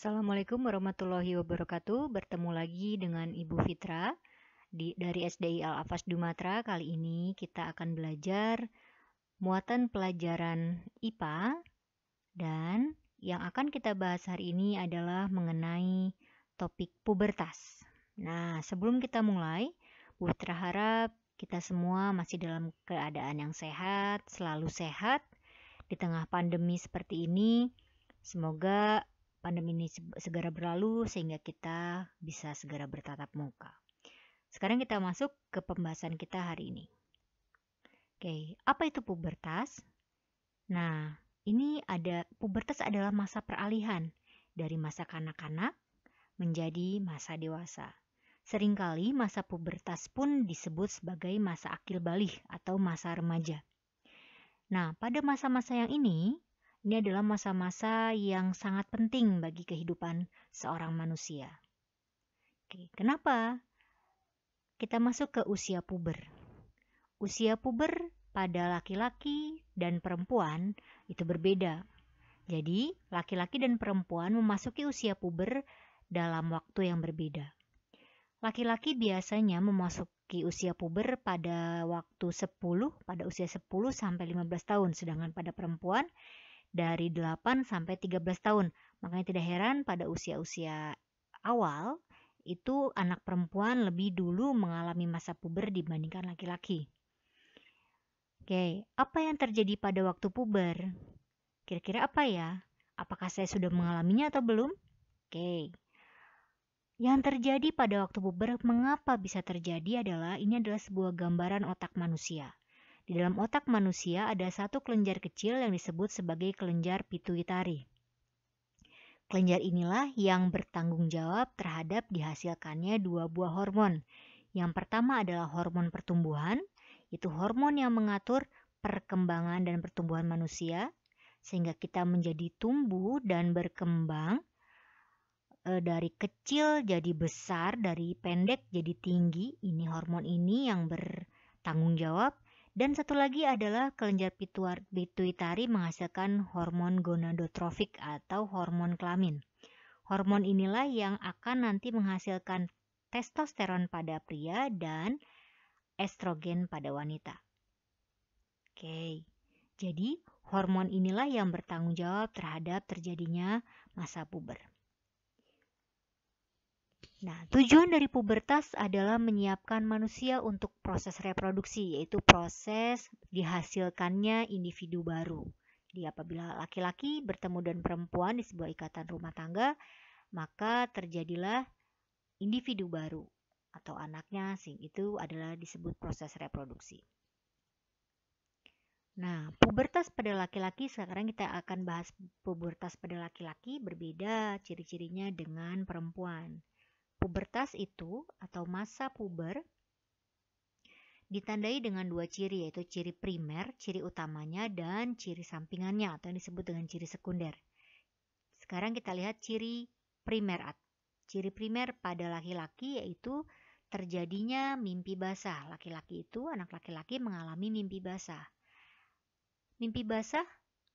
Assalamualaikum warahmatullahi wabarakatuh. Bertemu lagi dengan Ibu Fitra dari SDI Al-Afas Dumatra. Kali ini kita akan belajar muatan pelajaran IPA dan yang akan kita bahas hari ini adalah mengenai topik pubertas. Nah, sebelum kita mulai, Bu Fitra harap kita semua masih dalam keadaan yang sehat, selalu sehat di tengah pandemi seperti ini. Semoga pandemi ini segera berlalu sehingga kita bisa segera bertatap muka. Sekarang kita masuk ke pembahasan kita hari ini. Oke, apa itu pubertas? Nah, pubertas adalah masa peralihan dari masa kanak-kanak menjadi masa dewasa. Seringkali masa pubertas pun disebut sebagai masa akil balih atau masa remaja. Nah, pada masa-masa yang ini adalah masa-masa yang sangat penting bagi kehidupan seorang manusia. Oke, kenapa? Kita masuk ke usia puber. Usia puber pada laki-laki dan perempuan itu berbeda. Jadi, laki-laki dan perempuan memasuki usia puber dalam waktu yang berbeda. Laki-laki biasanya memasuki usia puber pada usia 10 sampai 15 tahun, sedangkan pada perempuan dari 8 sampai 13 tahun. Makanya tidak heran pada usia-usia awal itu anak perempuan lebih dulu mengalami masa puber dibandingkan laki-laki. Oke, apa yang terjadi pada waktu puber? Kira-kira apa ya? Apakah saya sudah mengalaminya atau belum? Oke. Yang terjadi pada waktu puber, mengapa bisa terjadi ini adalah sebuah gambaran otak manusia. Di dalam otak manusia ada satu kelenjar kecil yang disebut sebagai kelenjar pituitari. Kelenjar inilah yang bertanggung jawab terhadap dihasilkannya dua buah hormon. Yang pertama adalah hormon pertumbuhan, itu hormon yang mengatur perkembangan dan pertumbuhan manusia, sehingga kita menjadi tumbuh dan berkembang dari kecil jadi besar, dari pendek jadi tinggi. Ini hormon ini yang bertanggung jawab. Dan satu lagi adalah kelenjar pituitari menghasilkan hormon gonadotrofik atau hormon kelamin. Hormon inilah yang akan nanti menghasilkan testosteron pada pria dan estrogen pada wanita. Oke, jadi hormon inilah yang bertanggung jawab terhadap terjadinya masa puber. Nah, tujuan dari pubertas adalah menyiapkan manusia untuk proses reproduksi, yaitu proses dihasilkannya individu baru. Jadi apabila laki-laki bertemu dengan perempuan di sebuah ikatan rumah tangga, maka terjadilah individu baru atau anaknya, itu adalah disebut proses reproduksi. Nah, pubertas pada laki-laki, sekarang kita akan bahas pubertas pada laki-laki berbeda ciri-cirinya dengan perempuan. Pubertas itu atau masa puber ditandai dengan dua ciri, yaitu ciri primer, ciri utamanya, dan ciri sampingannya atau yang disebut dengan ciri sekunder. Sekarang kita lihat ciri primer. Ciri primer pada laki-laki yaitu terjadinya mimpi basah. Anak laki-laki mengalami mimpi basah. Mimpi basah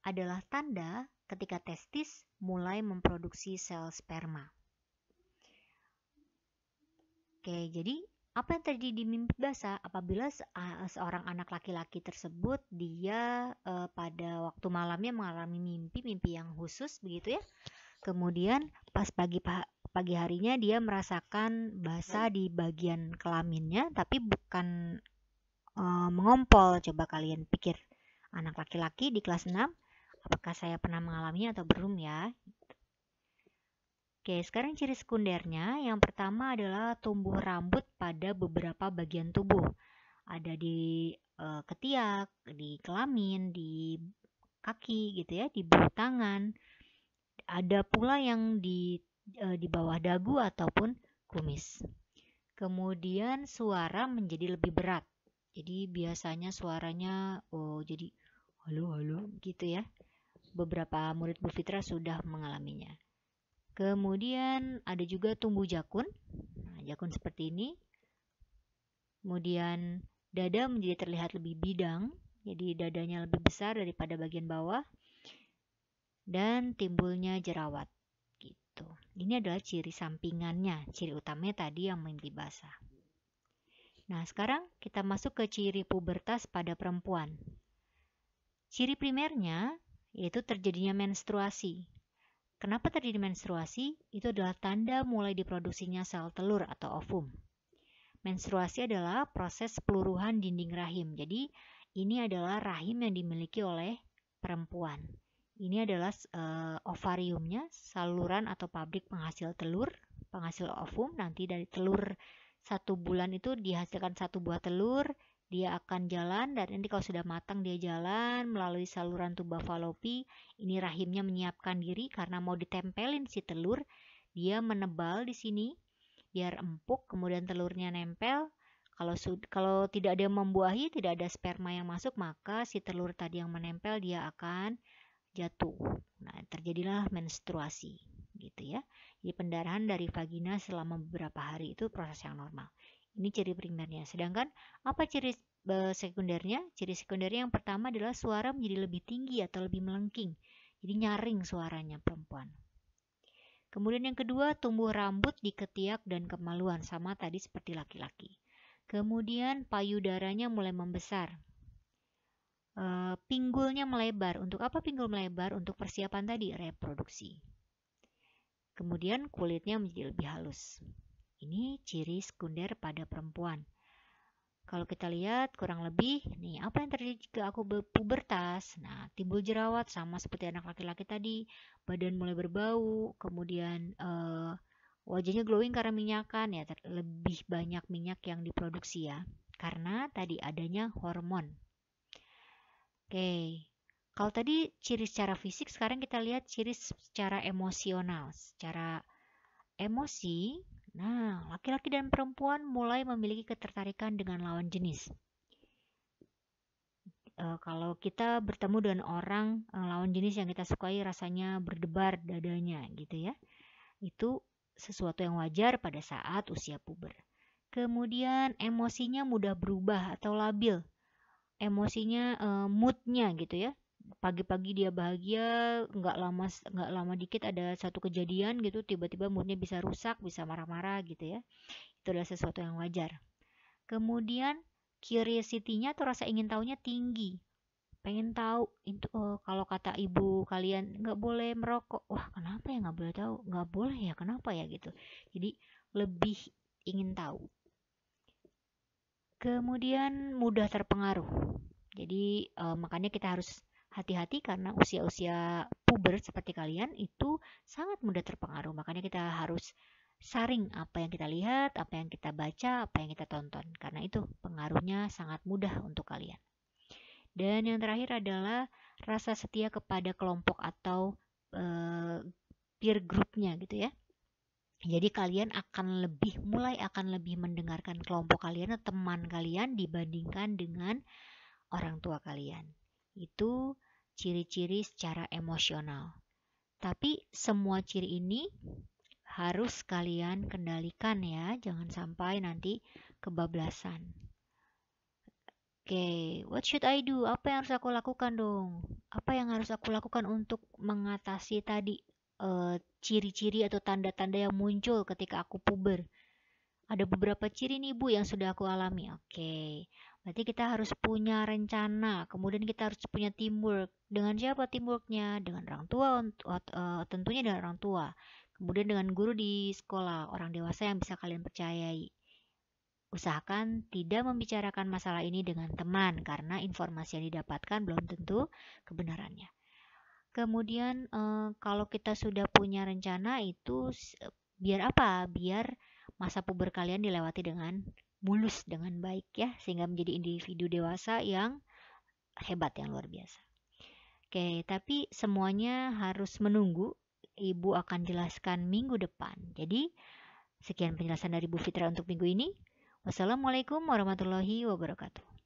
adalah tanda ketika testis mulai memproduksi sel sperma. Oke, jadi apa yang terjadi di mimpi basah? Apabila seorang anak laki-laki tersebut dia pada waktu malamnya mengalami mimpi yang khusus begitu ya. Kemudian pas pagi harinya dia merasakan basah di bagian kelaminnya, tapi bukan mengompol. Coba kalian pikir, anak laki-laki di kelas 6, apakah saya pernah mengalaminya atau belum ya? Oke, sekarang ciri sekundernya yang pertama adalah tumbuh rambut pada beberapa bagian tubuh. Ada di ketiak, di kelamin, di kaki gitu ya, di bahu tangan. Ada pula yang di bawah dagu ataupun kumis. Kemudian suara menjadi lebih berat. Jadi biasanya suaranya jadi halo gitu ya. Beberapa murid Bu Fitra sudah mengalaminya. Kemudian ada juga tumbuh jakun. Nah, jakun seperti ini. Kemudian dada menjadi terlihat lebih bidang. Jadi dadanya lebih besar daripada bagian bawah. Dan timbulnya jerawat gitu. Ini adalah ciri sampingannya, ciri utamanya tadi yang mimpi basah. Nah, sekarang kita masuk ke ciri pubertas pada perempuan. Ciri primernya yaitu terjadinya menstruasi. Kenapa terjadi menstruasi? Itu adalah tanda mulai diproduksinya sel telur atau ovum. Menstruasi adalah proses peluruhan dinding rahim. Jadi, ini adalah rahim yang dimiliki oleh perempuan. Ini adalah ovariumnya, saluran atau pabrik penghasil telur, penghasil ovum. Nanti dari telur 1 bulan itu dihasilkan 1 buah telur, dia akan jalan dan nanti kalau sudah matang dia jalan melalui saluran tuba falopi. Ini rahimnya menyiapkan diri karena mau ditempelin si telur, dia menebal di sini biar empuk, kemudian telurnya nempel. Kalau tidak ada yang membuahi, tidak ada sperma yang masuk, maka si telur tadi yang menempel dia akan jatuh. Nah, terjadilah menstruasi, gitu ya. Jadi pendarahan dari vagina selama beberapa hari itu proses yang normal. Ini ciri primernya. Sedangkan apa ciri sekundernya? Ciri sekundernya yang pertama adalah suara menjadi lebih tinggi atau lebih melengking. Jadi nyaring suaranya perempuan. Kemudian yang kedua, tumbuh rambut di ketiak dan kemaluan, sama tadi seperti laki-laki. Kemudian payudaranya mulai membesar. Pinggulnya melebar. Untuk apa pinggul melebar? Untuk persiapan tadi, reproduksi. Kemudian kulitnya menjadi lebih halus. Ini ciri sekunder pada perempuan. Kalau kita lihat kurang lebih, nih apa yang terjadi jika aku pubertas? Nah, timbul jerawat sama seperti anak laki-laki tadi, badan mulai berbau, kemudian wajahnya glowing karena minyakan, ya lebih banyak minyak yang diproduksi ya, karena tadi adanya hormon. Oke, kalau tadi ciri secara fisik, sekarang kita lihat ciri secara emosional. Secara emosi, nah, laki-laki dan perempuan mulai memiliki ketertarikan dengan lawan jenis. Kalau kita bertemu dengan orang lawan jenis yang kita sukai, rasanya berdebar dadanya gitu ya. Itu sesuatu yang wajar pada saat usia puber. Kemudian emosinya mudah berubah atau labil. Emosinya moodnya gitu ya. Pagi-pagi dia bahagia, nggak lama dikit ada satu kejadian gitu, tiba-tiba moodnya bisa rusak, bisa marah-marah gitu ya. Itu adalah sesuatu yang wajar. Kemudian curiosity-nya atau rasa ingin tahunya tinggi. Pengen tahu itu, kalau kata ibu kalian nggak boleh merokok, wah kenapa ya nggak boleh tahu, nggak boleh ya kenapa ya gitu. Jadi lebih ingin tahu. Kemudian mudah terpengaruh. Jadi makanya kita harus hati-hati karena usia-usia puber seperti kalian itu sangat mudah terpengaruh. Makanya kita harus saring apa yang kita lihat, apa yang kita baca, apa yang kita tonton. Karena itu pengaruhnya sangat mudah untuk kalian. Dan yang terakhir adalah rasa setia kepada kelompok atau peer groupnya gitu ya. Jadi kalian mulai akan lebih mendengarkan kelompok kalian atau teman kalian dibandingkan dengan orang tua kalian. Itu ciri-ciri secara emosional. Tapi semua ciri ini harus kalian kendalikan ya, jangan sampai nanti kebablasan. Oke, what should I do? Apa yang harus aku lakukan dong? Apa yang harus aku lakukan untuk mengatasi tadi ciri-ciri atau tanda-tanda yang muncul ketika aku puber? Ada beberapa ciri nih Bu yang sudah aku alami. Oke, berarti kita harus punya rencana, kemudian kita harus punya teamwork. Dengan siapa teamworknya? Dengan orang tua, tentunya dengan orang tua. Kemudian dengan guru di sekolah, orang dewasa yang bisa kalian percayai. Usahakan tidak membicarakan masalah ini dengan teman karena informasi yang didapatkan belum tentu kebenarannya. Kemudian kalau kita sudah punya rencana itu biar apa? Biar masa puber kalian dilewati dengan mulus, dengan baik ya, sehingga menjadi individu dewasa yang hebat, yang luar biasa. Oke, tapi semuanya harus menunggu. Ibu akan jelaskan minggu depan. Jadi, sekian penjelasan dari Bu Fitra untuk minggu ini. Wassalamualaikum warahmatullahi wabarakatuh.